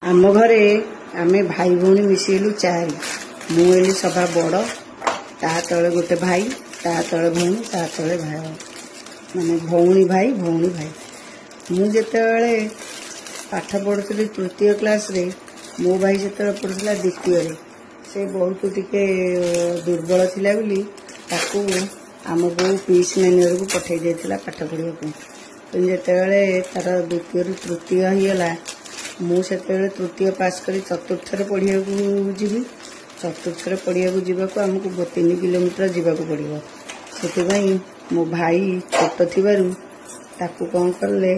आम घरे आमे भाई भौणी मिसेलु चारि मुझे सभा बड़ ता तले गोटे भाई ता तले भौणी ता तले भाई माने भौणी भाई मुझे पाठ पढ़ुली तृतीय क्लास रे मो भाई जो पढ़ुला द्वितीय से बहुत टिके दुर्बल थिला बोली ताकू आम बो पीस मैनियर को पठे देथिला पाठ पढ़िया को जेतेबेले तार द्वितीय रु तृतीय होइला मुझे तृतीय पास कर चतुर्थ पढ़िया जीवी चतुर्थ पढ़िया जावाक आमको 3 किलोमीटर जावाक पड़ो से मो भाई छोट थिबारु ताकू कौन कले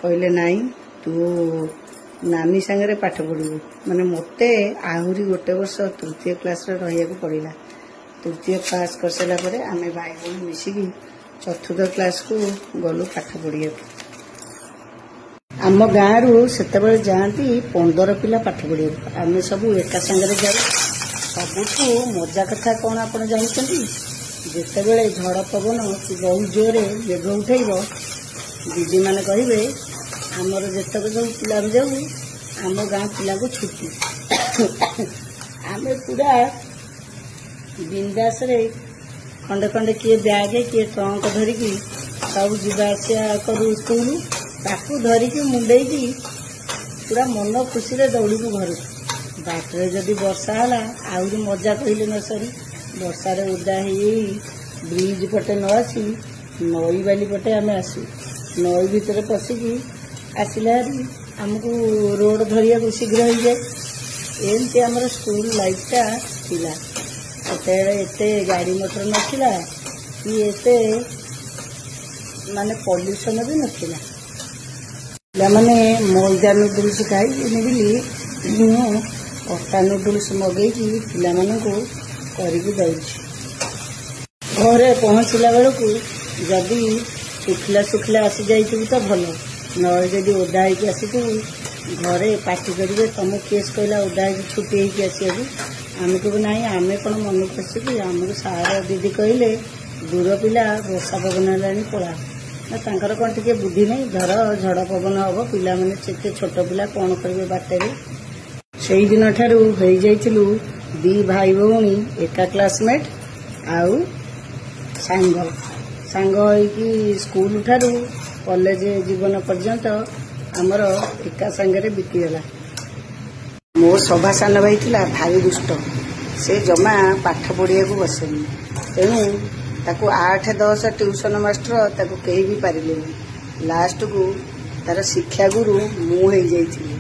कहले नाई तू नानी सांगे पाठ पढ़ू माने मते आहरी गोटे वर्ष तृतीय क्लास रहा पड़ा तृतीय पास कर सारा पर आम भाई भौणी मिसिकी चतुर्थ क्लास को गलु पाठ पढ़िया आम गाँव से जाती 15 पिला पाठ पढ़िया आम सब एका सांगे जाऊ सबुठू मजा कथा कौन आप जानते जितेबले झड़ पवन बहुत जोरे मेघ उठेब दीदी मैंने कहे आमर जितक सब पिला जाऊ आम गाँ पिला को छुट्टी आम पूरा बिंदास खंडे खंडे किए बैग किए ट्रंक धरिकी सब जावासिया करू स्कूल ताकू धरिकी मुंडे पूरा मन खुशी दौड़ी को घर बाटरे जदि वर्षा है आहरी मजा कहले न सरी वर्षार उदा ब्रिज पटे न आसी नई बाली पटे आम आसू नई भितर पशिकी आसला आमको रोड धरिया को शीघ्र हो जाए एमती आमर स्कूल लाइफटा थिला एते गाड़ी मोटर नथिला कि एते माने पॉल्यूशन भी नथिला मैंने मैदा नूडल्स खाई बोली अटा नूडल्स मगई पिला करके घरे पहुँचला बेलू जदि सुखला सुखला आसी जाइए तो भल न जदि ओदा होगी आसतु घरे पार्टी करेंगे तुम केस कहला ओदा छुट्टी होगी आसो आम कह ना आम कौन मन पशिकी आमको सार दीदी कहले दूर पिला वर्षा पवन है पड़ा तांकर कौन टिके बुद्धि नहीं धर झड़ पवन हम पिला माने चेते छोट पिला कौन करेंगे बाटे से दिन ठारू हो जाइलु दी भाई भौणी एका क्लासमेट आउ सांग सांग होइकी स्कूल ठारू कॉलेज जीवन पर्यंत आमर एका सांगे बीतीगला मो सभा सान भाई थिला भारी दुष्ट से जमा पाठ पढ़िया को बसेनी तेणु ताकू 8-10 ट्यूशन मास्टर ताकू कहीं भी पारे लास्ट को तार शिक्षा गुरु मु हो जाइए।